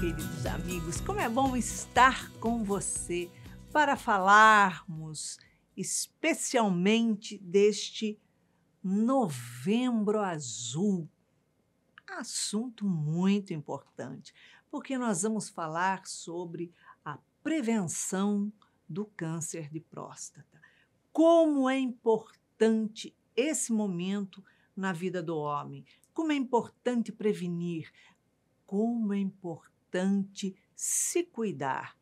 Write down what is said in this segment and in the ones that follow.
queridos amigos, como é bom estar com você para falarmos especialmente deste Novembro Azul. Assunto muito importante, porque nós vamos falar sobre a prevenção do câncer de próstata. Como é importante esse momento na vida do homem, como é importante prevenir, como é importante se cuidar.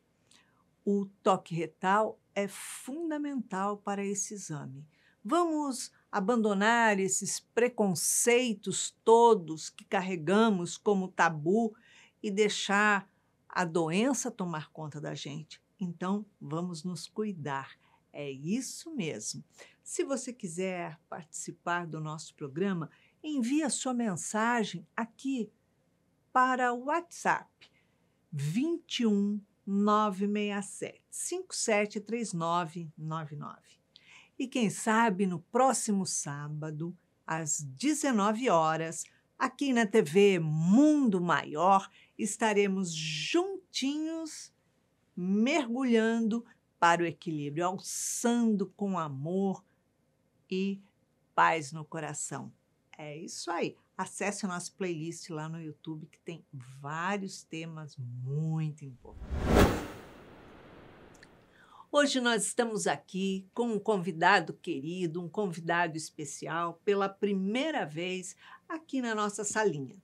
O toque retal é fundamental para esse exame. Vamos abandonar esses preconceitos todos que carregamos como tabu e deixar a doença tomar conta da gente. Então, vamos nos cuidar. É isso mesmo. Se você quiser participar do nosso programa, envie a sua mensagem aqui para o WhatsApp 21 967 573999. E quem sabe no próximo sábado, às 19 horas, aqui na TV Mundo Maior, estaremos juntinhos, mergulhando para o equilíbrio, alçando com amor e paz no coração. É isso aí. Acesse a nossa playlist lá no YouTube, que tem vários temas muito importantes. Hoje nós estamos aqui com um convidado querido, um convidado especial, pela primeira vez aqui na nossa salinha,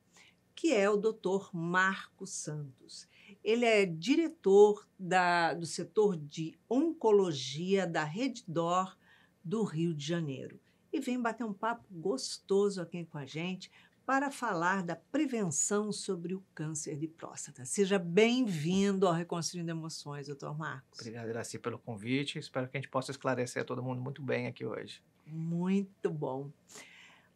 que é o Dr. Marco Santos. Ele é diretor do setor de oncologia da Reddor do Rio de Janeiro. E vem bater um papo gostoso aqui com a gente para falar da prevenção sobre o câncer de próstata. Seja bem-vindo ao Reconstruindo Emoções, doutor Marcos. Obrigado, Iraci, pelo convite. Espero que a gente possa esclarecer a todo mundo muito bem aqui hoje. Muito bom.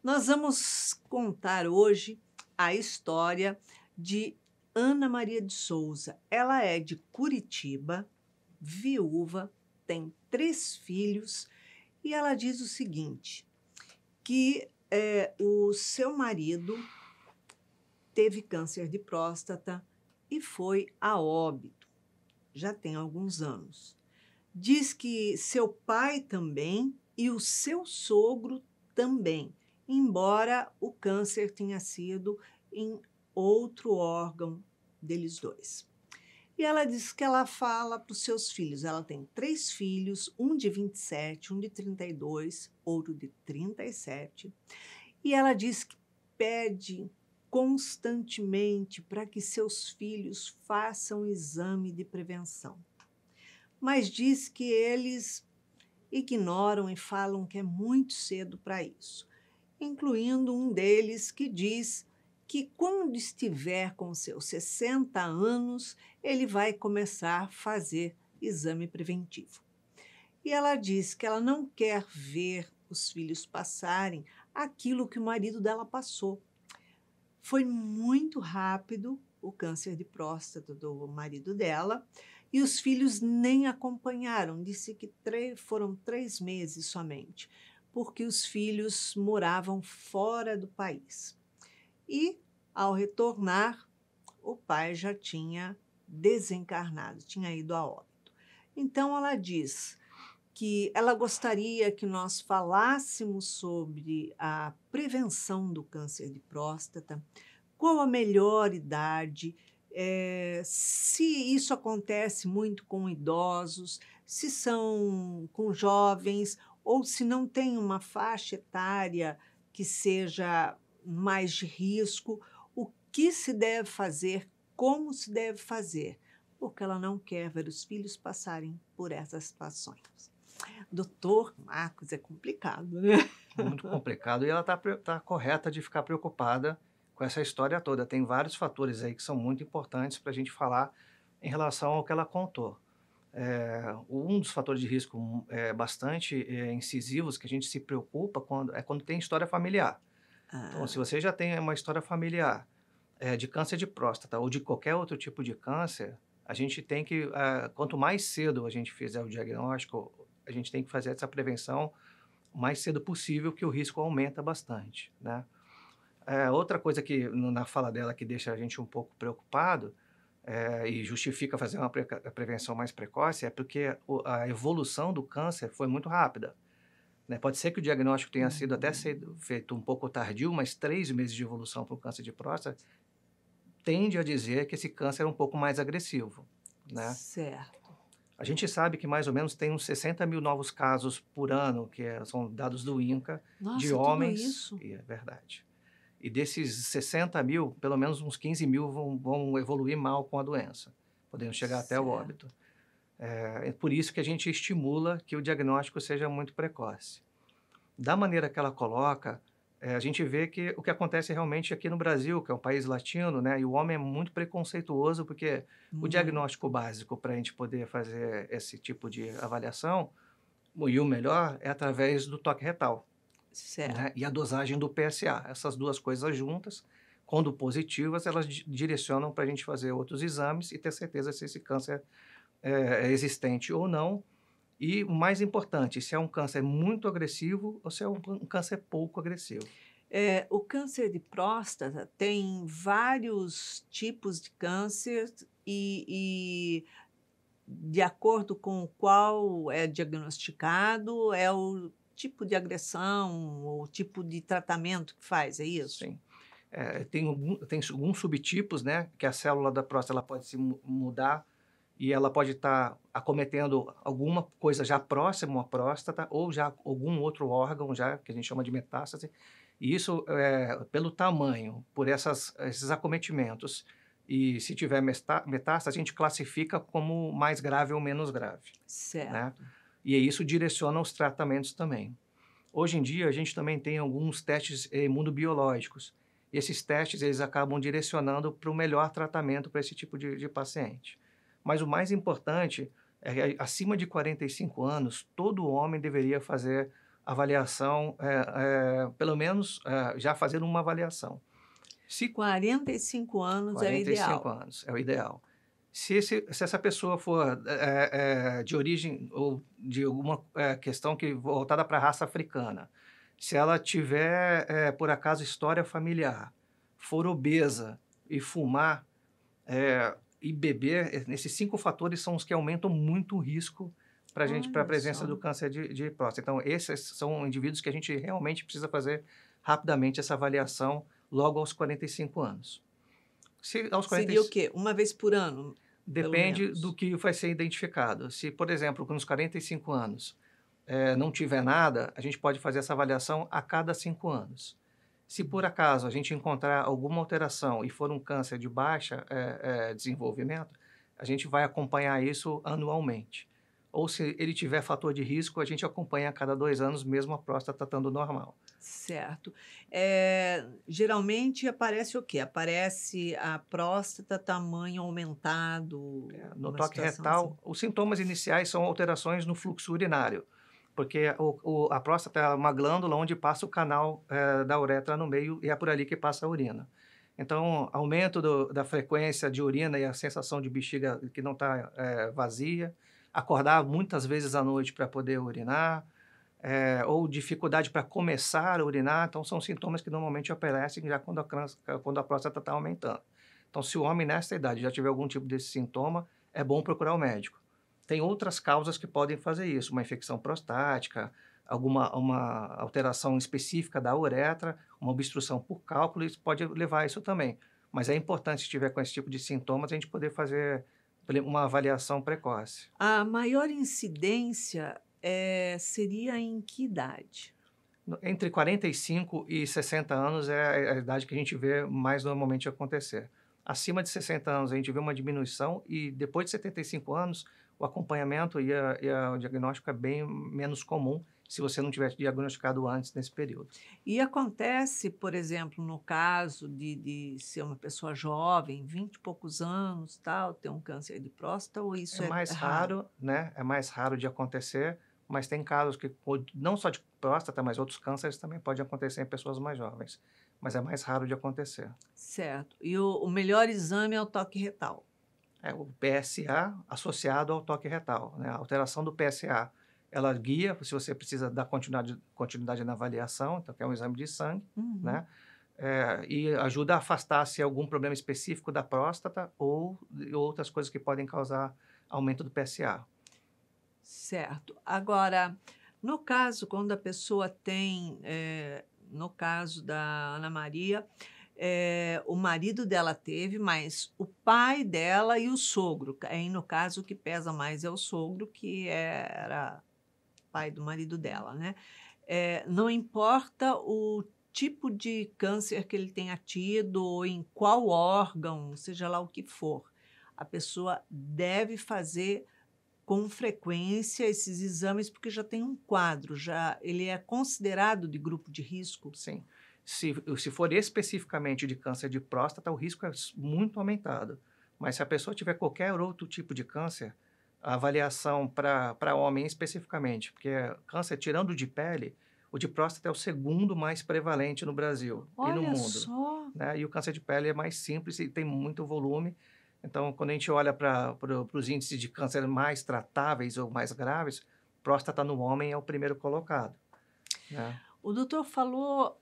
Nós vamos contar hoje a história de Ana Maria de Souza. Ela é de Curitiba, viúva, tem 3 filhos e ela diz o seguinte, que o seu marido teve câncer de próstata e foi a óbito. Já tem alguns anos. Diz que seu pai também e o seu sogro também, embora o câncer tenha sido em outro órgão deles dois. E ela diz que ela fala para os seus filhos. Ela tem 3 filhos, um de 27, um de 32, outro de 37. E ela diz que pede constantemente para que seus filhos façam exame de prevenção. Mas diz que eles ignoram e falam que é muito cedo para isso, incluindo um deles que diz que quando estiver com seus 60 anos, ele vai começar a fazer exame preventivo. E ela diz que ela não quer ver os filhos passarem aquilo que o marido dela passou. Foi muito rápido o câncer de próstata do marido dela e os filhos nem acompanharam. Disse que foram 3 meses somente, porque os filhos moravam fora do país. E, ao retornar, o pai já tinha desencarnado, tinha ido a óbito. Então, ela diz que ela gostaria que nós falássemos sobre a prevenção do câncer de próstata, qual a melhor idade, se isso acontece muito com idosos, se são com jovens, ou se não tem uma faixa etária que seja mais de risco, o que se deve fazer, como se deve fazer, porque ela não quer ver os filhos passarem por essas situações. Doutor Marcos, é complicado, né? Muito complicado. E ela tá correta de ficar preocupada com essa história toda. Tem vários fatores aí que são muito importantes para a gente falar em relação ao que ela contou. Um dos fatores de risco bastante incisivos que a gente se preocupa quando tem história familiar. Então, se você já tem uma história familiar de câncer de próstata ou de qualquer outro tipo de câncer, a gente tem que, quanto mais cedo a gente fizer o diagnóstico, a gente tem que fazer essa prevenção o mais cedo possível, que o risco aumenta bastante, né? Outra coisa que na fala dela que deixa a gente um pouco preocupado e justifica fazer uma prevenção mais precoce, é porque a evolução do câncer foi muito rápida. Né? Pode ser que o diagnóstico tenha sido até feito um pouco tardio, mas 3 meses de evolução para o câncer de próstata tende a dizer que esse câncer é um pouco mais agressivo. Né? Certo. A gente sabe que mais ou menos tem uns 60 mil novos casos por ano, que são dados do INCA, Nossa, de tudo homens. isso? E é verdade. E desses 60 mil, pelo menos uns 15 mil vão evoluir mal com a doença, podendo chegar até o óbito. É por isso que a gente estimula que o diagnóstico seja muito precoce. Da maneira que ela coloca, a gente vê que o que acontece realmente aqui no Brasil, que é um país latino, né, e o homem é muito preconceituoso, porque o diagnóstico básico para a gente poder fazer esse tipo de avaliação, e o melhor, é através do toque retal. Certo. Né, e a dosagem do PSA. Essas duas coisas juntas, quando positivas, elas direcionam para a gente fazer outros exames e ter certeza se esse câncer é existente ou não. E o mais importante, se é um câncer muito agressivo ou se é um câncer pouco agressivo. O câncer de próstata tem vários tipos de câncer e de acordo com o qual é diagnosticado, é o tipo de agressão, o tipo de tratamento que faz, é isso? Sim. Tem alguns subtipos, né, que a célula da próstata ela pode se mudar e ela pode estar acometendo alguma coisa já próxima à próstata ou já algum outro órgão já que a gente chama de metástase. E isso, pelo tamanho, por esses acometimentos, e se tiver metástase, a gente classifica como mais grave ou menos grave. Certo. Né? E isso direciona os tratamentos também. Hoje em dia, a gente também tem alguns testes imunobiológicos. E esses testes eles acabam direcionando para o melhor tratamento para esse tipo de paciente. Mas o mais importante é que, acima de 45 anos, todo homem deveria fazer avaliação, pelo menos já fazendo uma avaliação. 45 anos 45 é o ideal. anos é o ideal. Se essa pessoa for de origem ou de alguma questão voltada para a raça africana, se ela tiver, por acaso, história familiar, for obesa e fumar e beber, esses 5 fatores são os que aumentam muito o risco para a presença do câncer de próstata. Então, esses são indivíduos que a gente realmente precisa fazer rapidamente essa avaliação logo aos 45 anos. Seria o quê? Uma vez por ano? Depende do que vai ser identificado. Se, por exemplo, com os 45 anos não tiver nada, a gente pode fazer essa avaliação a cada 5 anos. Se por acaso a gente encontrar alguma alteração e for um câncer de baixa desenvolvimento, a gente vai acompanhar isso anualmente. Ou se ele tiver fator de risco, a gente acompanha a cada 2 anos, mesmo a próstata estando normal. Certo. Geralmente aparece o quê? Aparece a próstata, tamanho aumentado? No toque retal, assim? os sintomas iniciais são alterações no fluxo urinário, porque a próstata é uma glândula onde passa o canal da uretra no meio e é por ali que passa a urina. Então, aumento da frequência de urina e a sensação de bexiga que não está vazia, acordar muitas vezes à noite para poder urinar, ou dificuldade para começar a urinar. Então, são sintomas que normalmente aparecem já quando a próstata está aumentando. Então, se o homem nessa idade já tiver algum tipo desse sintoma, é bom procurar o médico. Tem outras causas que podem fazer isso, uma infecção prostática, uma alteração específica da uretra, uma obstrução por cálculo, isso pode levar a isso também. Mas é importante, se estiver com esse tipo de sintomas, a gente poder fazer uma avaliação precoce. A maior incidência seria em que idade? Entre 45 e 60 anos é a idade que a gente vê mais normalmente acontecer. Acima de 60 anos a gente vê uma diminuição e depois de 75 anos o acompanhamento e o diagnóstico é bem menos comum se você não tiver diagnosticado antes nesse período. E acontece, por exemplo, no caso de ser uma pessoa jovem, 20 e poucos anos, tal, ter um câncer de próstata, ou isso É mais raro, né? É mais raro de acontecer, mas tem casos que, não só de próstata, mas outros cânceres também podem acontecer em pessoas mais jovens. Mas é mais raro de acontecer. Certo. E o melhor exame é o toque retal? É o PSA associado ao toque retal, né? A alteração do PSA, ela guia se você precisa dar continuidade na avaliação, então que é um exame de sangue, né? e ajuda a afastar se algum problema específico da próstata ou de outras coisas que podem causar aumento do PSA. Certo. Agora, no caso, quando a pessoa tem, no caso da Ana Maria, o marido dela teve, mas o pai dela e o sogro, aí no caso o que pesa mais é o sogro, que era pai do marido dela, né? Não importa o tipo de câncer que ele tenha tido, ou em qual órgão, seja lá o que for, a pessoa deve fazer com frequência esses exames, porque já tem um quadro, já ele é considerado de grupo de risco? Sim. Se for especificamente de câncer de próstata, o risco é muito aumentado. Mas se a pessoa tiver qualquer outro tipo de câncer, a avaliação para homem especificamente, porque câncer, tirando o de pele, o de próstata é o segundo mais prevalente no Brasil e no Olha mundo, só! né? E o câncer de pele é mais simples e tem muito volume. Então, quando a gente olha para os índices de câncer mais tratáveis ou mais graves, próstata no homem é o primeiro colocado, né? O doutor falou,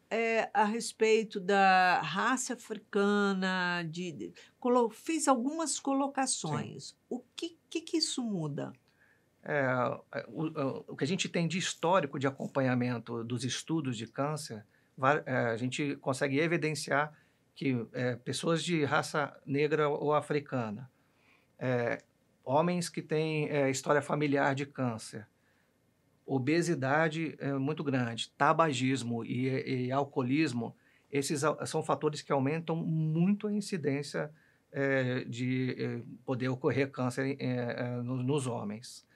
a respeito da raça africana, fez algumas Sim. colocações. O que isso muda? É, o que a gente tem de histórico de acompanhamento dos estudos de câncer, a gente consegue evidenciar que pessoas de raça negra ou africana, é, homens que têm história familiar de câncer, obesidade muito grande, tabagismo e alcoolismo, esses são fatores que aumentam muito a incidência de poder ocorrer câncer nos homens.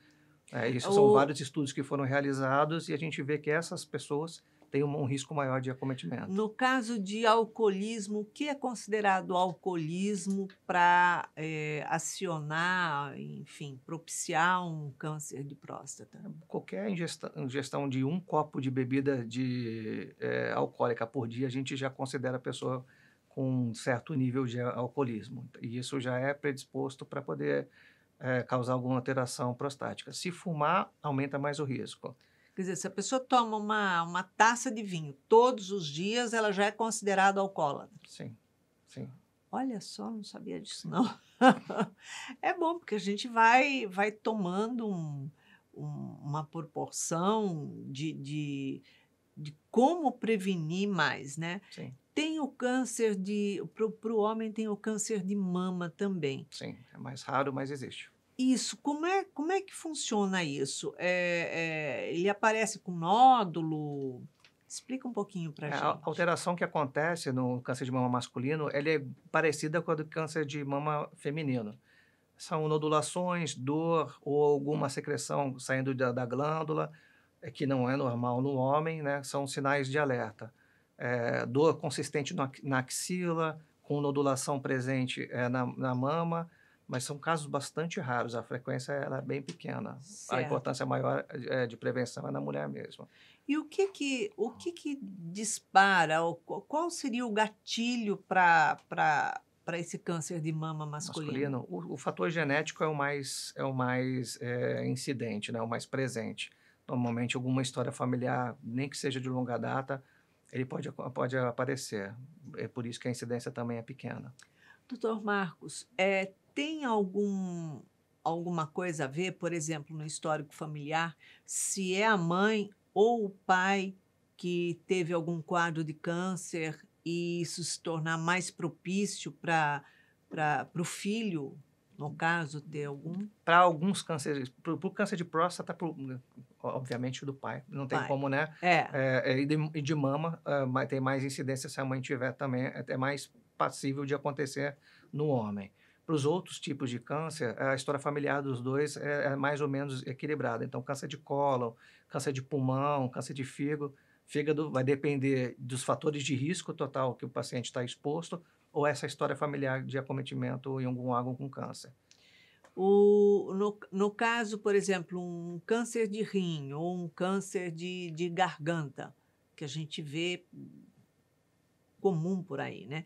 Isso são O vários estudos que foram realizados e a gente vê que essas pessoas têm um risco maior de acometimento. No caso de alcoolismo, o que é considerado alcoolismo para acionar, enfim, propiciar um câncer de próstata? Qualquer ingestão de um copo de bebida alcoólica por dia, a gente já considera a pessoa com um certo nível de alcoolismo. E isso já é predisposto para poder causar alguma alteração prostática. Se fumar, aumenta mais o risco. Quer dizer, se a pessoa toma uma taça de vinho todos os dias, ela já é considerada alcoólatra. Sim, sim, Olha só, não sabia disso, sim. não. É bom, porque a gente vai tomando uma proporção de como prevenir mais, né? Sim, Tem o câncer para o homem tem o câncer de mama também. sim. É mais raro, mas existe. Isso, como é que funciona isso? Ele aparece com nódulo? Explica um pouquinho para A gente. alteração que acontece no câncer de mama masculino, ele é parecida com a do câncer de mama feminino. São nodulações, dor ou alguma secreção saindo da glândula, que não é normal no homem, né? São sinais de alerta. Dor consistente na axila, com nodulação presente na mama, mas são casos bastante raros, a frequência ela é bem pequena. A Certo. importância maior de prevenção é na mulher mesmo. E o que que dispara, ou qual seria o gatilho para esse câncer de mama masculino? Masculino, o fator genético é o mais incidente, né, o mais presente. Normalmente, alguma história familiar, nem que seja de longa data, ele pode aparecer. É por isso que a incidência também é pequena. Doutor Marcos, tem alguma coisa a ver, por exemplo, no histórico familiar, se é a mãe ou o pai que teve algum quadro de câncer e isso se tornar mais propício para o filho, no caso, ter algum Para alguns cânceres, para o câncer de próstata, obviamente do pai, não tem pai? como, né? É, E de mama, tem mais incidência se a mãe tiver também, é mais passível de acontecer no homem. Para os outros tipos de câncer, a história familiar dos dois é mais ou menos equilibrada. Então, câncer de cólon, câncer de pulmão, câncer de fígado vai depender dos fatores de risco total que o paciente está exposto ou essa história familiar de acometimento em algum órgão com câncer. no caso, por exemplo, um câncer de rim ou um câncer de garganta, que a gente vê comum por aí, né?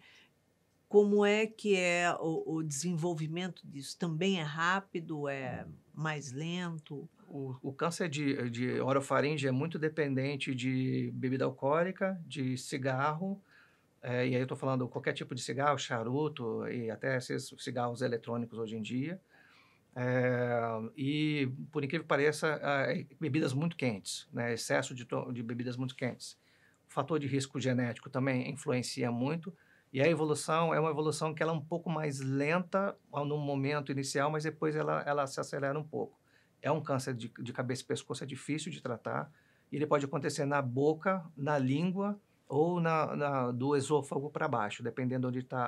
Como é que é o desenvolvimento disso? Também é rápido, é mais lento? O câncer de orofaringe é muito dependente de bebida alcoólica, de cigarro, E aí eu estou falando qualquer tipo de cigarro, charuto e até esses cigarros eletrônicos hoje em dia. E, por incrível que pareça, bebidas muito quentes, né? Excesso de bebidas muito quentes. O fator de risco genético também influencia muito. E a evolução é uma evolução que ela é um pouco mais lenta no momento inicial, mas depois ela se acelera um pouco. É um câncer de cabeça e pescoço, é difícil de tratar. E ele pode acontecer na boca, na língua ou do esôfago para baixo, dependendo de onde está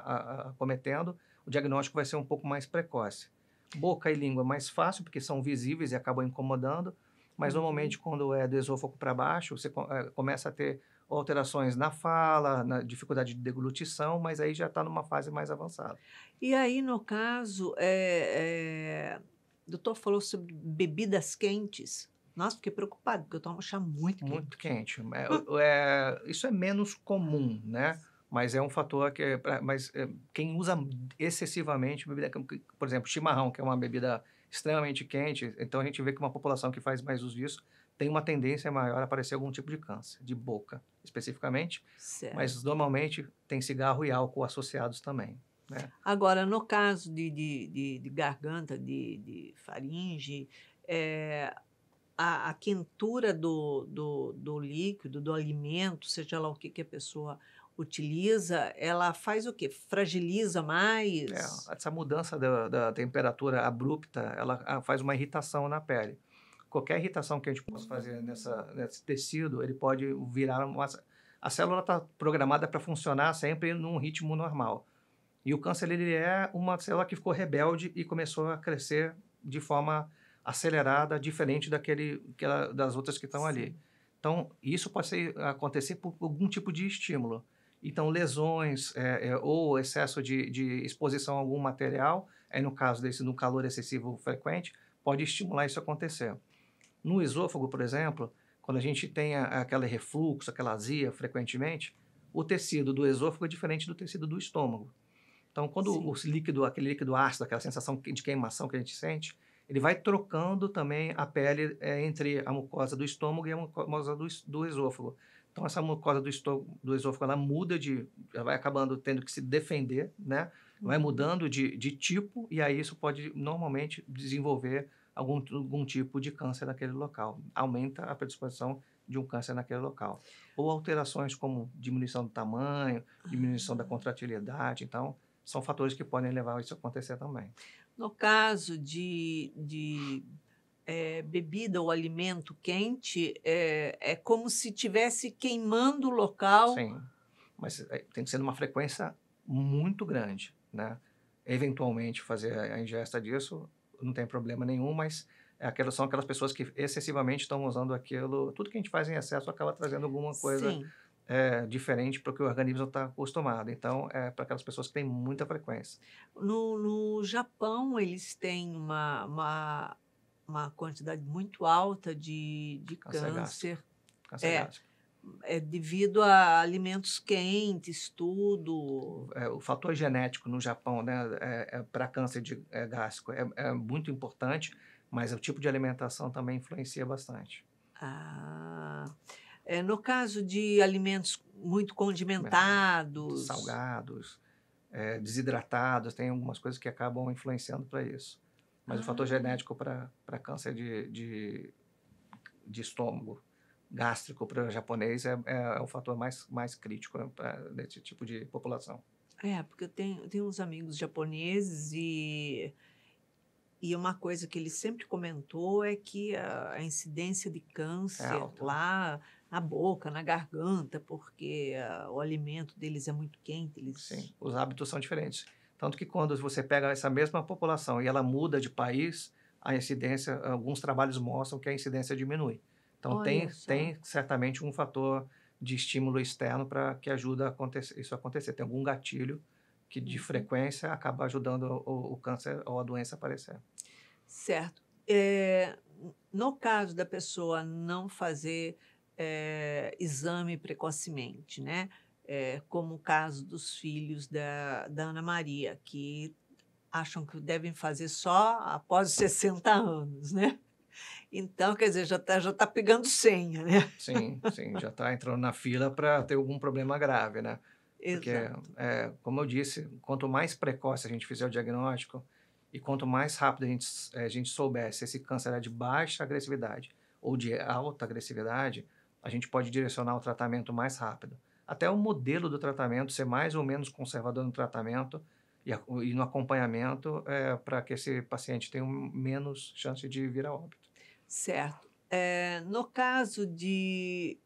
acometendo. O diagnóstico vai ser um pouco mais precoce. Boca e língua é mais fácil, porque são visíveis e acabam incomodando, mas normalmente quando é do esôfago para baixo, você começa a ter alterações na fala, na dificuldade de deglutição, mas aí já está numa fase mais avançada. E aí, no caso, o doutor falou sobre bebidas quentes. Nossa, fiquei preocupado, porque eu tomo chá muito quente. Muito quente. Isso é menos comum, né? Mas é um fator que... quem usa excessivamente bebida... Por exemplo, chimarrão, que é uma bebida extremamente quente, então a gente vê que uma população que faz mais uso disso tem uma tendência maior a aparecer algum tipo de câncer, de boca, especificamente. Certo. Mas, normalmente, tem cigarro e álcool associados também, né? Agora, no caso de garganta, de faringe, a quentura do líquido, do alimento, seja lá o que a pessoa utiliza, ela faz o quê? Fragiliza mais? Essa mudança da temperatura abrupta, ela faz uma irritação na pele. Qualquer irritação que a gente possa fazer nesse tecido, ele pode virar a célula está programada para funcionar sempre num ritmo normal. E o câncer, ele é uma célula que ficou rebelde e começou a crescer de forma acelerada, diferente das outras que estão ali. Então, isso pode acontecer por algum tipo de estímulo. Então, lesões ou excesso de exposição a algum material, no caso no calor excessivo frequente, pode estimular isso a acontecer. No esôfago, por exemplo, quando a gente tem aquele refluxo, aquela azia frequentemente, o tecido do esôfago é diferente do tecido do estômago. Então, quando aquele líquido ácido, aquela sensação de queimação que a gente sente, ele vai trocando também a pele entre a mucosa do estômago e a mucosa do esôfago. Então, essa mucosa do esôfago, ela vai acabando tendo que se defender, né? Vai mudando de tipo, e aí isso pode, normalmente, desenvolver algum tipo de câncer naquele local. Aumenta a predisposição de um câncer naquele local. Ou alterações como diminuição do tamanho, diminuição da contratilidade. Então, são fatores que podem levar isso a acontecer também. No caso de bebida ou alimento quente, é como se estivesse queimando o local. Sim, mas tem que ser numa frequência muito grande, né? Eventualmente fazer a ingesta disso não tem problema nenhum, mas são aquelas pessoas que excessivamente estão usando aquilo. Tudo que a gente faz em excesso acaba trazendo alguma coisa diferente para o que o organismo está acostumado. Então, é para aquelas pessoas que têm muita frequência. No Japão, eles têm uma quantidade muito alta de câncer. Câncer gástrico. Devido a alimentos quentes, tudo. O fator genético no Japão, né, para câncer gástrico é muito importante, mas o tipo de alimentação também influencia bastante. No caso de alimentos muito condimentados, salgados, desidratados, tem algumas coisas que acabam influenciando para isso. Mas o fator genético para câncer de estômago gástrico para japonês é o fator mais crítico, né, desse tipo de população. Porque eu tenho uns amigos japoneses e uma coisa que ele sempre comentou é que a incidência de câncer lá na boca, na garganta, porque o alimento deles é muito quente. Sim, os hábitos são diferentes. Tanto que quando você pega essa mesma população e ela muda de país, a incidência, alguns trabalhos mostram que a incidência diminui. Então, tem certamente um fator de estímulo externo para que ajuda isso a acontecer. Tem algum gatilho que, de frequência, acaba ajudando o câncer ou a doença a aparecer. Certo. No caso da pessoa não fazer exame precocemente, né? Como o caso dos filhos da Ana Maria, que acham que devem fazer só após os 60 anos, né? Então, quer dizer, já tá pegando senha, né? Sim, já está entrando na fila para ter algum problema grave, né? Porque, Exato. como eu disse, quanto mais precoce a gente fizer o diagnóstico e quanto mais rápido a gente souber se esse câncer é de baixa agressividade ou de alta agressividade, a gente pode direcionar o tratamento mais rápido. Até o modelo do tratamento ser mais ou menos conservador no tratamento e no acompanhamento para que esse paciente tenha menos chance de vir a óbito. Certo. No caso de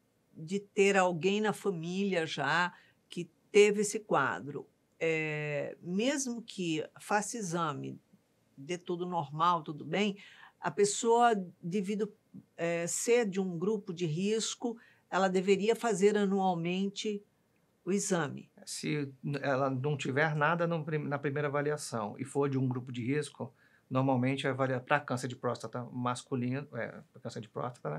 ter alguém na família já que teve esse quadro, mesmo que faça exame, dê tudo normal, tudo bem, a pessoa, devido ser de um grupo de risco, ela deveria fazer anualmente o exame. Se ela não tiver nada na primeira avaliação e for de um grupo de risco, normalmente para câncer de próstata masculino, para câncer de próstata,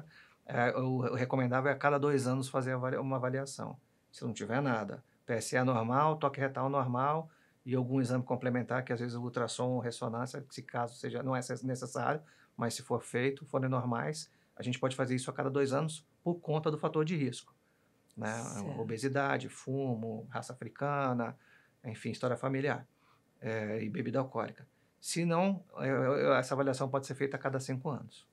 né, o recomendável é a cada 2 anos fazer uma avaliação. Se não tiver nada, PSA normal, toque retal normal e algum exame complementar, que às vezes o ultrassom ou ressonância, se caso seja, não é necessário, mas se for feito, forem normais, a gente pode fazer isso a cada 2 anos por conta do fator de risco, né? Certo. Obesidade, fumo, raça africana, enfim, história familiar, e bebida alcoólica. Se não, essa avaliação pode ser feita a cada 5 anos.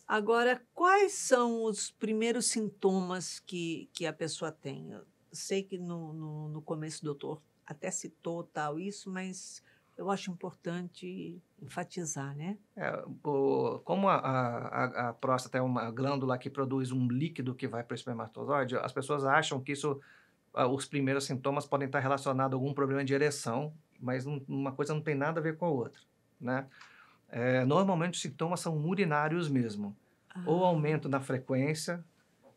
Agora, quais são os primeiros sintomas que a pessoa tem? Eu sei que no começo o doutor até citou tal isso, mas eu acho importante enfatizar, né? Como a próstata é uma glândula que produz um líquido que vai para o espermatozoide, as pessoas acham que os primeiros sintomas podem estar relacionados a algum problema de ereção, mas uma coisa não tem nada a ver com a outra, né? Normalmente os sintomas são urinários mesmo, ou Ah, aumento na frequência,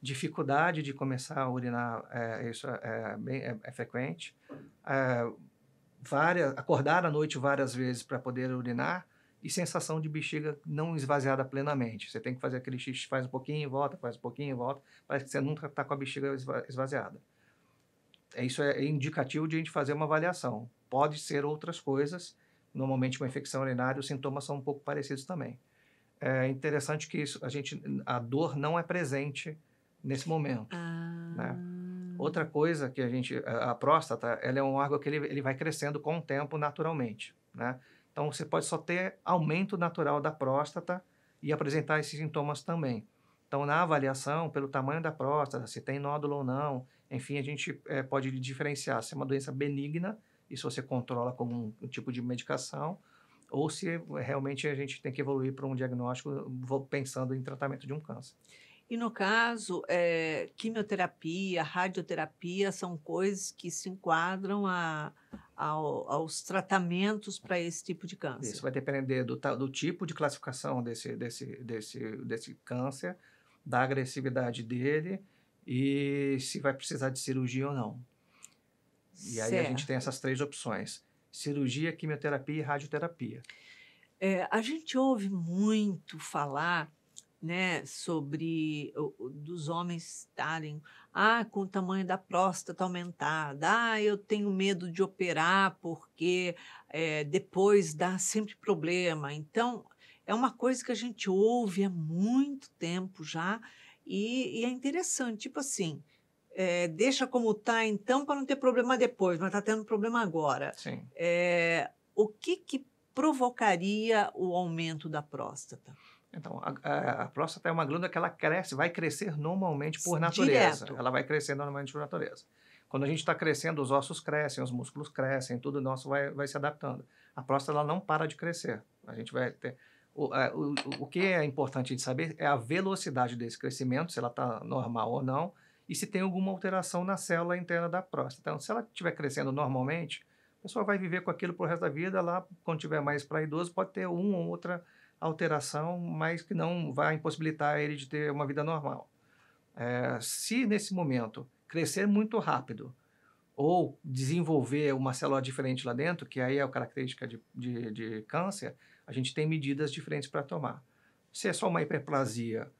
dificuldade de começar a urinar, isso é frequente, é, acordar à noite várias vezes para poder urinar e sensação de bexiga não esvaziada plenamente. Você tem que fazer aquele xixi, faz um pouquinho e volta, faz um pouquinho e volta, parece que você nunca está com a bexiga esvaziada. Isso é indicativo de a gente fazer uma avaliação. Pode ser outras coisas, normalmente uma infecção urinária, os sintomas são um pouco parecidos também. É interessante que a dor não é presente nesse momento, né? ah, Outra coisa que a próstata, ela é um órgão que ele vai crescendo com o tempo naturalmente, né? Então você pode só ter aumento natural da próstata e apresentar esses sintomas também. Então na avaliação, pelo tamanho da próstata, se tem nódulo ou não, enfim, a gente pode diferenciar se é uma doença benigna e se você controla com um tipo de medicação, ou se realmente a gente tem que evoluir para um diagnóstico pensando em tratamento de um câncer. E no caso, quimioterapia, radioterapia são coisas que se enquadram aos tratamentos para esse tipo de Isso câncer. vai depender do tipo de classificação desse câncer, da agressividade dele e se vai precisar de cirurgia ou não. E aí a gente tem Certo. essas 3 opções: cirurgia, quimioterapia e radioterapia. A gente ouve muito falar, né, sobre dos homens estarem com o tamanho da próstata aumentada, eu tenho medo de operar porque depois dá sempre problema. Então, é uma coisa que a gente ouve há muito tempo já e é interessante, tipo assim, deixa como está então para não ter problema depois, mas está tendo problema agora. Sim. O que provocaria o aumento da próstata? Então, a próstata é uma glândula que ela vai crescer normalmente por natureza. Direto. Ela vai crescer normalmente por natureza. Quando a gente está crescendo, os ossos crescem, os músculos crescem, tudo nosso vai se adaptando. A próstata ela não para de crescer. A gente vai ter. O que é importante de saber é a velocidade desse crescimento, se ela está normal ou não, e se tem alguma alteração na célula interna da próstata. Então, se ela estiver crescendo normalmente, a pessoa vai viver com aquilo por resto da vida. Lá, quando tiver mais para idoso, pode ter uma ou outra alteração, mas que não vai impossibilitar ele de ter uma vida normal. Se nesse momento crescer muito rápido ou desenvolver uma célula diferente lá dentro, que aí é a característica de câncer, a gente tem medidas diferentes para tomar. Se é só uma hiperplasia,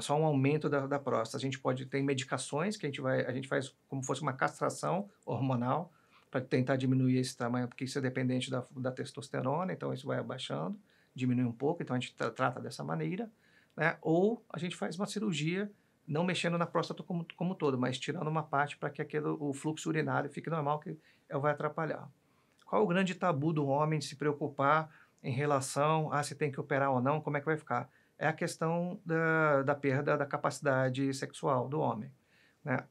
só um aumento da próstata, a gente pode ter medicações que a gente faz como fosse uma castração hormonal para tentar diminuir esse tamanho, porque isso é dependente da testosterona, então isso vai abaixando, diminui um pouco, então a gente trata dessa maneira, né? Ou a gente faz uma cirurgia não mexendo na próstata como todo, mas tirando uma parte para que o fluxo urinário fique normal, que vai atrapalhar. Qual é o grande tabu do homem de se preocupar em relação a se tem que operar ou não, como é que vai ficar? É a questão da perda da capacidade sexual do homem, né?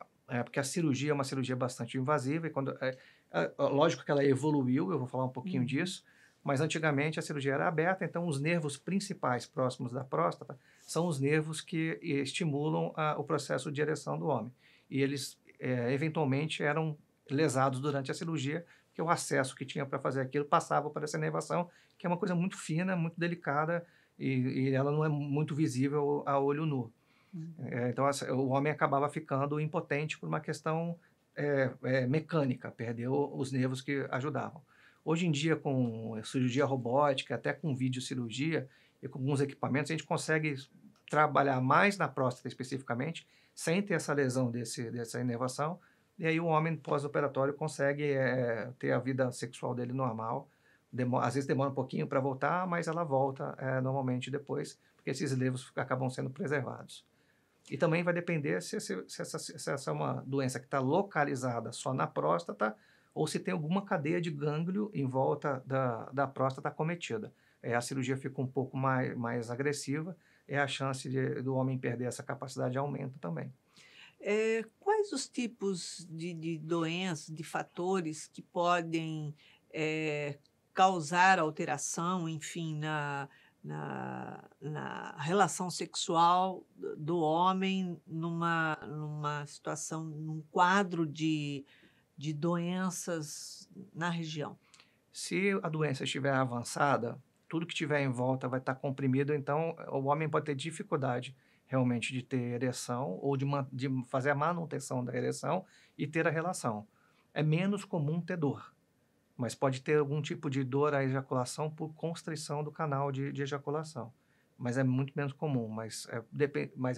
Porque a cirurgia é uma cirurgia bastante invasiva, e lógico que ela evoluiu, eu vou falar um pouquinho disso, mas antigamente a cirurgia era aberta, então os nervos principais próximos da próstata são os nervos que estimulam o processo de ereção do homem. E eles, eventualmente, eram lesados durante a cirurgia, porque o acesso que tinha para fazer aquilo passava por essa inervação, que é uma coisa muito fina, muito delicada, e ela não é muito visível a olho nu. Então, o homem acabava ficando impotente por uma questão mecânica, perdeu os nervos que ajudavam. Hoje em dia, com cirurgia robótica, até com videocirurgia e com alguns equipamentos, a gente consegue trabalhar mais na próstata especificamente, sem ter essa lesão dessa inervação, e aí o homem pós-operatório consegue ter a vida sexual dele normal. Às vezes demora um pouquinho para voltar, mas ela volta normalmente depois, porque esses nervos acabam sendo preservados. E também vai depender se essa é uma doença que está localizada só na próstata ou se tem alguma cadeia de gânglio em volta da próstata acometida. A cirurgia fica um pouco mais agressiva e a chance do homem perder essa capacidade aumenta também. Quais os tipos de doenças, de fatores que podem causar alteração, enfim, na relação sexual do homem numa situação, num quadro de doenças na região? Se a doença estiver avançada, tudo que tiver em volta vai estar comprimido, então o homem pode ter dificuldade realmente de ter ereção ou de fazer a manutenção da ereção e ter a relação. É menos comum ter dor, mas pode ter algum tipo de dor à ejaculação por constrição do canal de ejaculação. Mas é muito menos comum, mas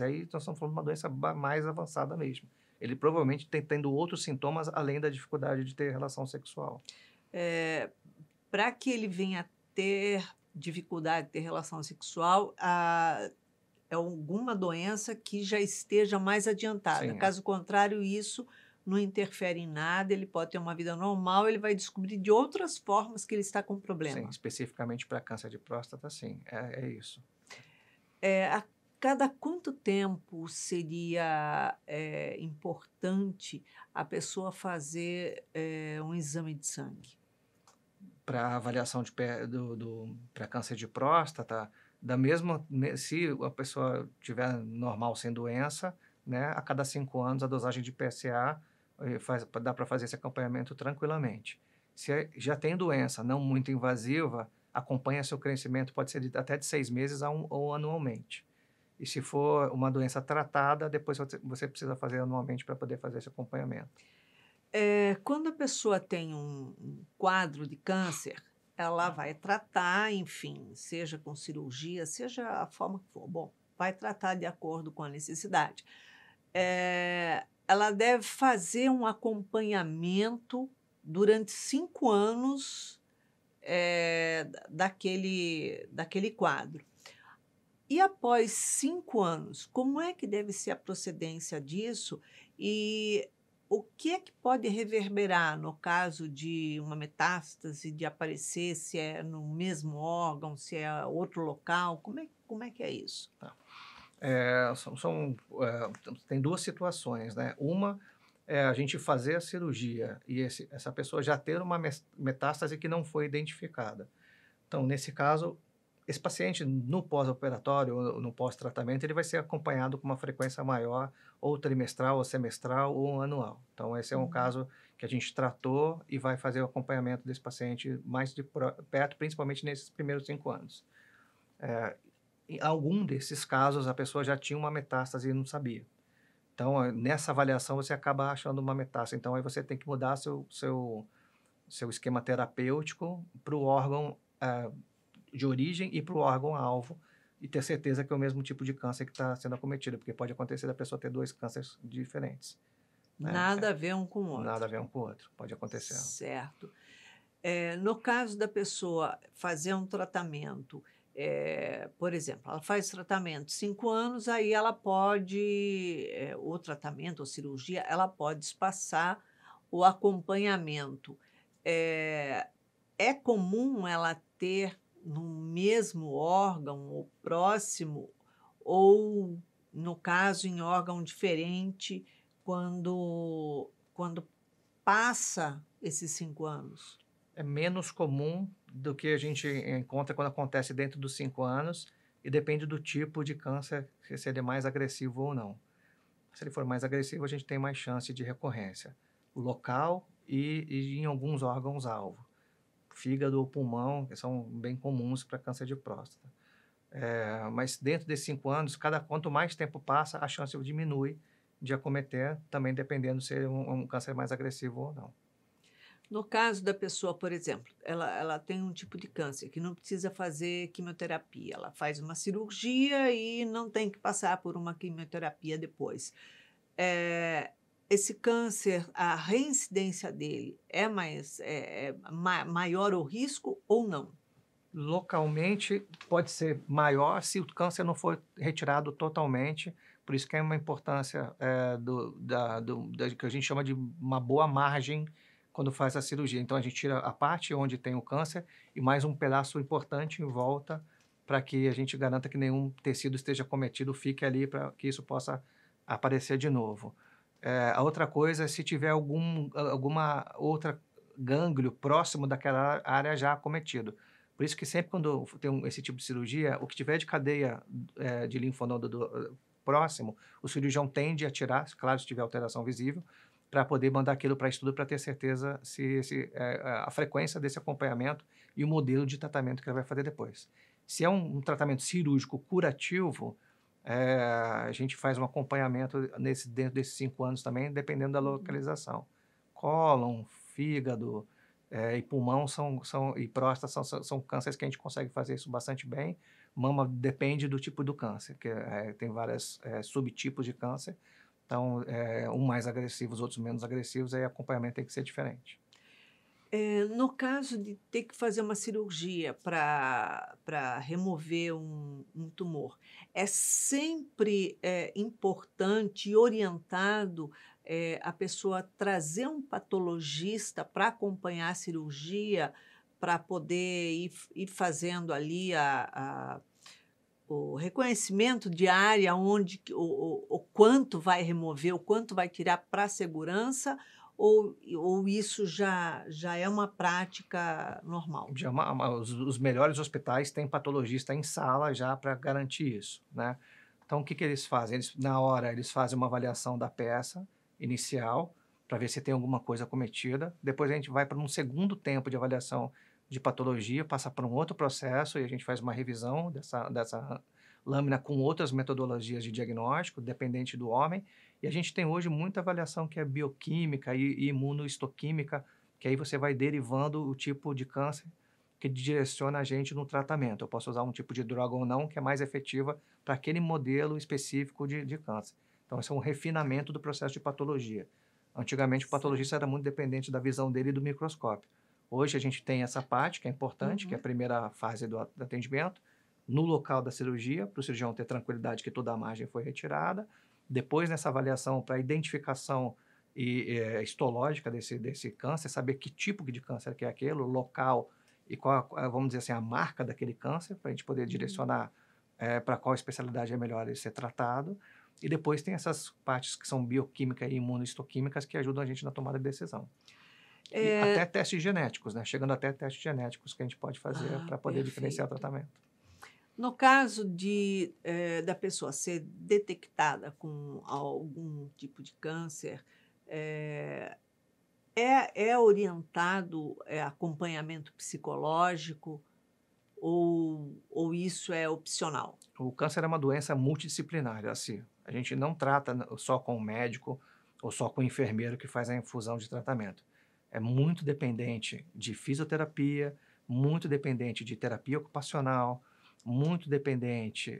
aí nós estamos falando de uma doença mais avançada mesmo. Ele provavelmente tendo outros sintomas além da dificuldade de ter relação sexual. Para que ele venha a ter dificuldade de ter relação sexual, é alguma doença que já esteja mais adiantada. Sim, Caso contrário, isso não interfere em nada, ele pode ter uma vida normal, ele vai descobrir de outras formas que ele está com problema. Sim, especificamente para câncer de próstata, sim, é isso. A cada quanto tempo seria importante a pessoa fazer um exame de sangue? Para avaliação para câncer de próstata, se a pessoa tiver normal sem doença, né, a cada 5 anos a dosagem de PSA dá para fazer esse acompanhamento tranquilamente. Se já tem doença não muito invasiva, acompanha seu crescimento, pode ser até de 6 meses ou anualmente. E se for uma doença tratada, depois você precisa fazer anualmente para poder fazer esse acompanhamento. Quando a pessoa tem um quadro de câncer, ela vai tratar, enfim, seja com cirurgia, seja a forma que for. Bom, vai tratar de acordo com a necessidade. Ela deve fazer um acompanhamento durante 5 anos daquele quadro. E após 5 anos, como é que deve ser a procedência disso? E o que é que pode reverberar no caso de uma metástase, de aparecer, se é no mesmo órgão, se é outro local? Como é que é isso? Tá. Tem 2 situações, né? Uma é a gente fazer a cirurgia e essa pessoa já ter uma metástase que não foi identificada. Então, nesse caso, esse paciente no pós-operatório ou no pós-tratamento, ele vai ser acompanhado com uma frequência maior, ou trimestral, ou semestral, ou anual. Então, esse é um caso que a gente tratou e vai fazer o acompanhamento desse paciente mais de perto, principalmente nesses primeiros 5 anos. Em algum desses casos, a pessoa já tinha uma metástase e não sabia. Então, nessa avaliação, você acaba achando uma metástase. Então, aí você tem que mudar seu esquema terapêutico para o órgão de origem e para o órgão-alvo e ter certeza que é o mesmo tipo de câncer que está sendo acometido, porque pode acontecer da pessoa ter 2 cânceres diferentes. Nada a ver um com o outro. Nada a ver um com o outro, pode acontecer. Certo. No caso da pessoa fazer um tratamento Por exemplo, ela faz tratamento 5 anos, aí ela pode, ou tratamento ou cirurgia, ela pode espaçar o acompanhamento. Eh, É comum ela ter no mesmo órgão ou próximo, ou, no caso, em órgão diferente, quando passa esses 5 anos? É menos comum do que a gente encontra quando acontece dentro dos 5 anos e depende do tipo de câncer, se ele é mais agressivo ou não. Se ele for mais agressivo, a gente tem mais chance de recorrência. O local e em alguns órgãos-alvo. Fígado ou pulmão, que são bem comuns para câncer de próstata. Mas dentro desses 5 anos, quanto mais tempo passa, a chance diminui de acometer, também dependendo se é um câncer mais agressivo ou não. No caso da pessoa, por exemplo, ela tem um tipo de câncer que não precisa fazer quimioterapia, ela faz uma cirurgia e não tem que passar por uma quimioterapia depois. Esse câncer, a reincidência dele é maior o risco ou não? Localmente, pode ser maior se o câncer não for retirado totalmente, por isso que é uma importância que a gente chama de uma boa margem quando faz a cirurgia. Então, a gente tira a parte onde tem o câncer e mais um pedaço importante em volta para que a gente garanta que nenhum tecido esteja cometido, fique ali para que isso possa aparecer de novo. A outra coisa é se tiver alguma outra gânglio próximo daquela área já acometido. Por isso que sempre quando tem esse tipo de cirurgia, o que tiver de cadeia de linfonodo próximo, o cirurgião tende a tirar, claro, se tiver alteração visível, para poder mandar aquilo para estudo para ter certeza a frequência desse acompanhamento e o modelo de tratamento que ele vai fazer depois. Se é um tratamento cirúrgico curativo, a gente faz um acompanhamento dentro desses 5 anos também, dependendo da localização. Cólon, fígado, e pulmão e próstata são cânceres que a gente consegue fazer isso bastante bem. Mama depende do tipo do câncer, que tem vários subtipos de câncer. Então, um mais agressivo, os outros menos agressivos, aí o acompanhamento tem que ser diferente. No caso de ter que fazer uma cirurgia para remover um tumor, é sempre, importante e orientado, a pessoa trazer um patologista para acompanhar a cirurgia, para poder ir fazendo ali o reconhecimento de área onde o quanto vai remover, o quanto vai tirar para a segurança, ou isso já é uma prática normal? Os melhores hospitais têm patologista em sala já para garantir isso, né? Então, o que eles fazem? Na hora, eles fazem uma avaliação da peça inicial para ver se tem alguma coisa cometida. Depois a gente vai para um segundo tempo de avaliação de patologia, passa por um outro processo e a gente faz uma revisão dessa lâmina com outras metodologias de diagnóstico, dependente do homem. E a gente tem hoje muita avaliação que é bioquímica e imunohistoquímica, que aí você vai derivando o tipo de câncer que direciona a gente no tratamento. Eu posso usar um tipo de droga ou não que é mais efetiva para aquele modelo específico de câncer. Então, esse é um refinamento do processo de patologia. Antigamente, o patologista era muito dependente da visão dele e do microscópio. Hoje, a gente tem essa parte que é importante, que é a primeira fase do atendimento, no local da cirurgia, para o cirurgião ter tranquilidade que toda a margem foi retirada. Depois, nessa avaliação para identificação histológica desse câncer, saber que tipo de câncer que é aquele, o local e qual, vamos dizer assim, a marca daquele câncer, para a gente poder direcionar para qual especialidade é melhor ele ser tratado. E depois tem essas partes que são bioquímicas e imunohistoquímicas que ajudam a gente na tomada de decisão. E até testes genéticos, né? Chegando até testes genéticos que a gente pode fazer para poder diferenciar o tratamento. No caso da pessoa ser detectada com algum tipo de câncer, é orientado, acompanhamento psicológico, ou isso é opcional? O câncer é uma doença multidisciplinar, assim. A gente não trata só com o médico ou só com o enfermeiro que faz a infusão de tratamento. É muito dependente de fisioterapia, muito dependente de terapia ocupacional, muito dependente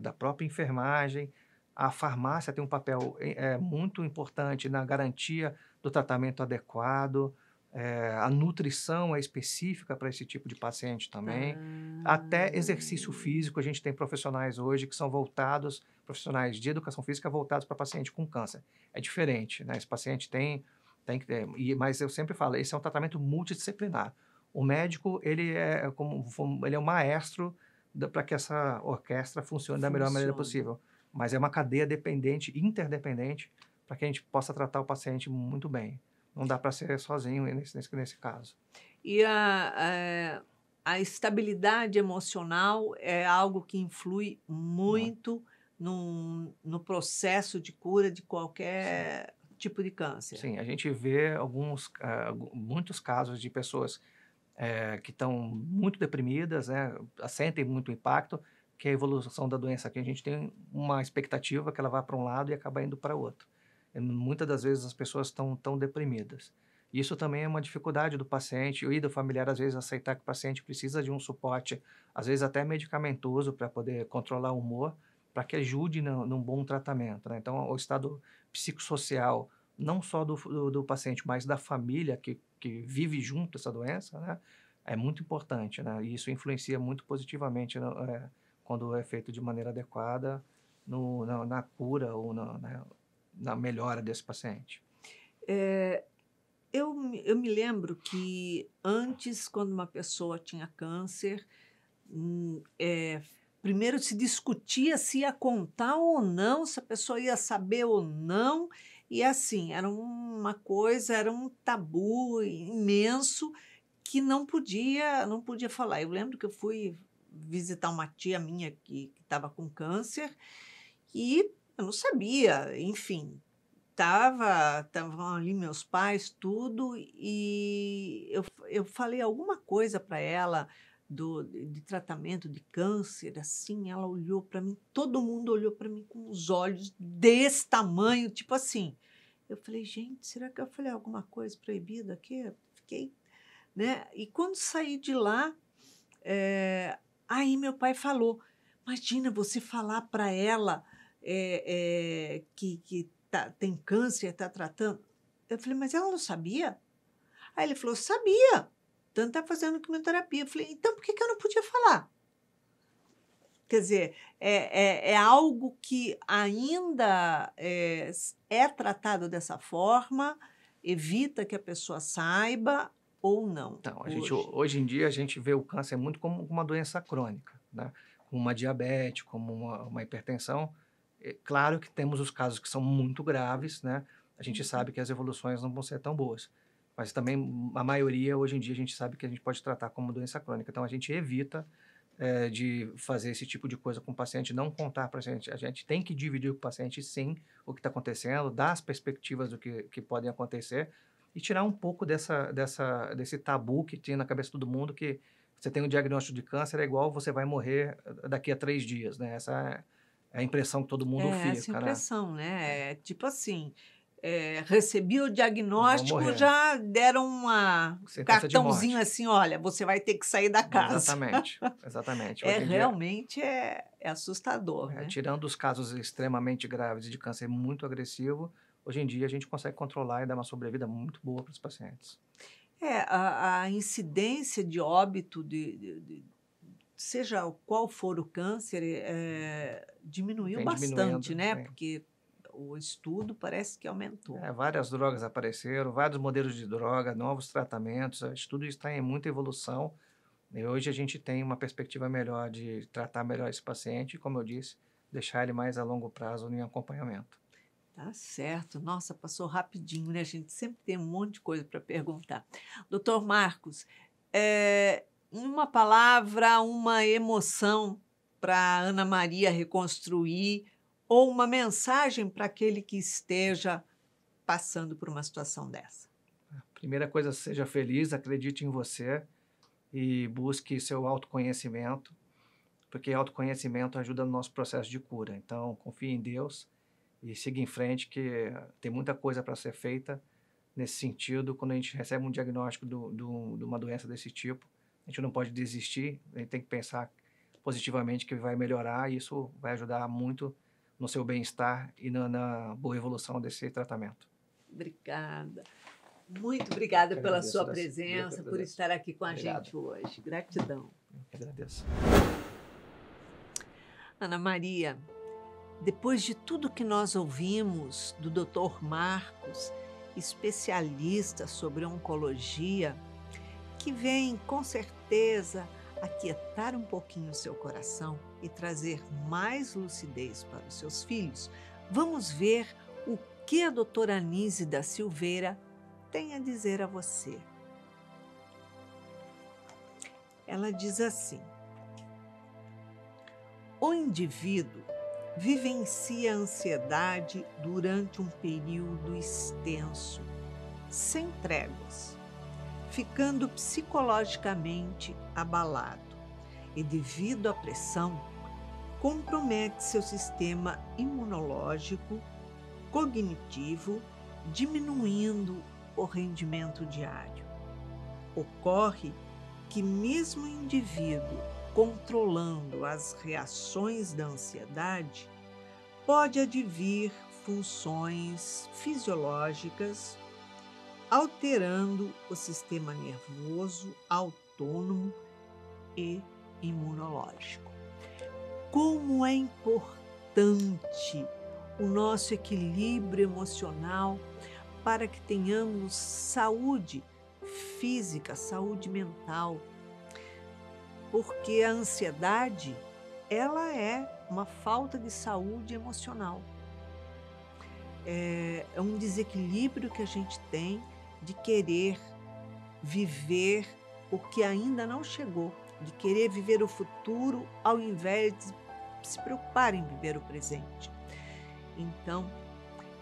da própria enfermagem. A farmácia tem um papel muito importante na garantia do tratamento adequado. A nutrição é específica para esse tipo de paciente também. Ah, Até exercício físico, a gente tem profissionais hoje que são voltados, profissionais de educação física voltados para paciente com câncer. É diferente, né? Esse paciente tem que ter, mas eu sempre falo, esse é um tratamento multidisciplinar. O médico, ele é o maestro para que essa orquestra funcione da melhor maneira funciona. possível. Mas é uma cadeia dependente, interdependente, para que a gente possa tratar o paciente muito bem. Não dá para ser sozinho nesse caso. E a estabilidade emocional é algo que influi muito no processo de cura de qualquer tipo de câncer. Sim, a gente vê muitos casos de pessoas que estão muito deprimidas, né, sentem muito impacto, que a evolução da doença aqui a gente tem uma expectativa que ela vá para um lado e acaba indo para outro. E muitas das vezes as pessoas estão tão deprimidas. Isso também é uma dificuldade do paciente e do familiar, às vezes, aceitar que o paciente precisa de um suporte, às vezes até medicamentoso, para poder controlar o humor, para que ajude num bom tratamento, né? Então, o estado psicossocial, não só do paciente, mas da família que vive junto essa doença, né? É muito importante, né? E isso influencia muito positivamente quando é feito de maneira adequada na cura ou na melhora desse paciente. Eu me lembro que antes, quando uma pessoa tinha câncer, primeiro se discutia se ia contar ou não, se a pessoa ia saber ou não. E assim, era uma coisa, era um tabu imenso que não podia falar. Eu lembro que eu fui visitar uma tia minha que estava com câncer e eu não sabia, enfim, estavam ali meus pais, tudo, e eu falei alguma coisa para ela de tratamento de câncer, assim, ela olhou para mim, todo mundo olhou para mim com os olhos desse tamanho, tipo assim. Eu falei, gente, será que eu falei alguma coisa proibida aqui? Fiquei, né? E quando saí de lá, aí meu pai falou, imagina você falar para ela que tem câncer, está tratando. Eu falei, mas ela não sabia? Aí ele falou, sabia, tanto está fazendo quimioterapia. Eu falei, então por que eu não podia falar? Quer dizer, é algo que ainda é tratado dessa forma, evita que a pessoa saiba ou não, Então, hoje. hoje em dia a gente vê o câncer muito como uma doença crônica, né? Como uma diabetes, como uma hipertensão. Claro que temos os casos que são muito graves, né? A gente sabe que as evoluções não vão ser tão boas. Mas também a maioria, hoje em dia, a gente sabe que a gente pode tratar como doença crônica. Então, a gente evita de fazer esse tipo de coisa com o paciente, não contar para a gente. A gente tem que dividir com o paciente, sim, o que está acontecendo, dar as perspectivas do que podem acontecer e tirar um pouco desse tabu que tinha na cabeça de todo mundo, que você tem um diagnóstico de câncer, é igual você vai morrer daqui a 3 dias, né? Essa é a impressão que todo mundo É essa fica, né? impressão, né? Tipo assim, recebi o Vão diagnóstico, morrer. já deram um Sentença de cartãozinho morte. assim, olha, você vai ter que sair da casa. Exatamente, exatamente. Hoje em dia, Realmente é assustador, né? tirando os casos extremamente graves e de câncer muito agressivo, hoje em dia a gente consegue controlar e dar uma sobrevida muito boa para os pacientes. A incidência de óbito, seja qual for o câncer, diminuiu Vem bastante, diminuindo, né? sim. Porque o estudo parece que aumentou. Várias drogas apareceram, vários modelos de droga, novos tratamentos, tudo isso está em muita evolução. E hoje a gente tem uma perspectiva melhor de tratar melhor esse paciente e, como eu disse, deixar ele mais a longo prazo em acompanhamento. Tá certo. Nossa, passou rapidinho, né? A gente sempre tem um monte de coisa para perguntar. Doutor Marcos, em uma palavra, uma emoção para Ana Maria reconstruir ou uma mensagem para aquele que esteja passando por uma situação dessa? Primeira coisa, seja feliz, acredite em você e busque seu autoconhecimento, porque autoconhecimento ajuda no nosso processo de cura. Então, confie em Deus e siga em frente, que tem muita coisa para ser feita nesse sentido. Quando a gente recebe um diagnóstico de uma doença desse tipo, a gente não pode desistir, a gente tem que pensar positivamente que vai melhorar e isso vai ajudar muito no seu bem-estar e na boa evolução desse tratamento. Obrigada. Muito obrigada Eu pela agradeço, sua Iraci. Eu que presença, por agradeço. estar aqui com a Obrigado. gente hoje. Gratidão. Eu que agradeço. Ana Maria, depois de tudo que nós ouvimos do Dr. Marcos, especialista sobre oncologia, que vem com certeza aquietar um pouquinho o seu coração e trazer mais lucidez para os seus filhos, vamos ver o que a doutora Anísia da Silveira tem a dizer a você. Ela diz assim: o indivíduo vivencia a ansiedade durante um período extenso, sem tréguas, ficando psicologicamente abalado e, devido à pressão, compromete seu sistema imunológico, cognitivo, diminuindo o rendimento diário. Ocorre que mesmo o indivíduo controlando as reações da ansiedade, pode advir funções fisiológicas, alterando o sistema nervoso autônomo e imunológico. Como é importante o nosso equilíbrio emocional para que tenhamos saúde física, saúde mental, porque a ansiedade, ela é uma falta de saúde emocional. É um desequilíbrio que a gente tem de querer viver o que ainda não chegou, de querer viver o futuro ao invés de se preocupar em viver o presente. Então,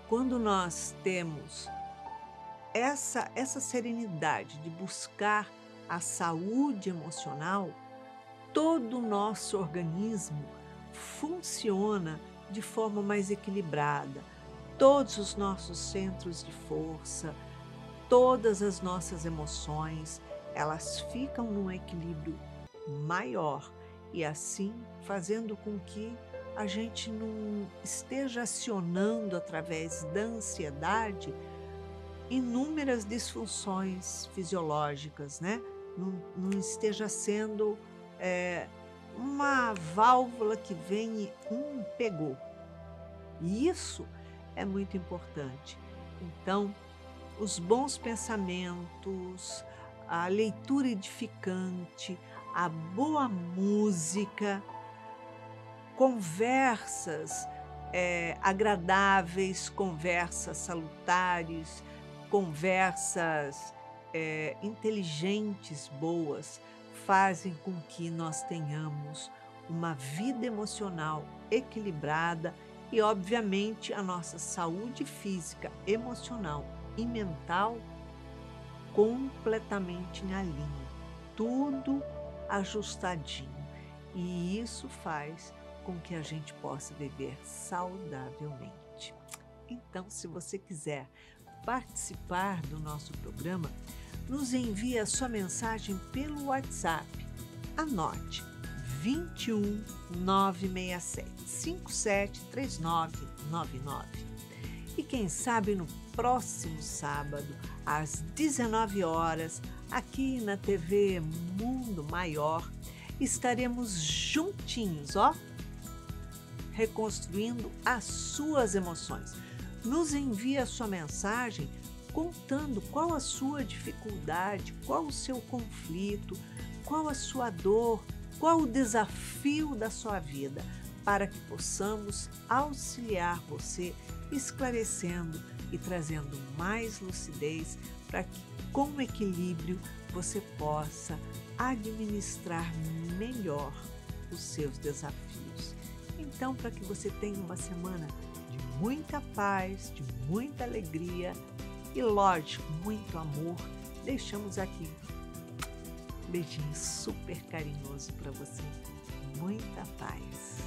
quando nós temos essa serenidade de buscar a saúde emocional, todo o nosso organismo funciona de forma mais equilibrada. Todos os nossos centros de força, todas as nossas emoções, elas ficam num equilíbrio maior e assim fazendo com que a gente não esteja acionando através da ansiedade inúmeras disfunções fisiológicas, né? Não esteja sendo uma válvula que vem e pegou. E isso é muito importante. Então, os bons pensamentos, a leitura edificante, a boa música, conversas agradáveis, conversas salutares, conversas inteligentes, boas, fazem com que nós tenhamos uma vida emocional equilibrada e, obviamente, a nossa saúde física, emocional e mental completamente na linha, tudo ajustadinho. E isso faz com que a gente possa viver saudavelmente. Então, se você quiser participar do nosso programa, nos envie a sua mensagem pelo WhatsApp. Anote 21 967 57 3999. E quem sabe no próximo sábado, às 19 horas, aqui na TV Mundo Maior, estaremos juntinhos, reconstruindo as suas emoções. Nos envie a sua mensagem contando qual a sua dificuldade, qual o seu conflito, qual a sua dor, qual o desafio da sua vida, para que possamos auxiliar você, esclarecendo e trazendo mais lucidez para que, com equilíbrio, você possa administrar melhor os seus desafios. Então, para que você tenha uma semana de muita paz, de muita alegria e, lógico, muito amor, deixamos aqui um beijinho super carinhoso para você. Muita paz.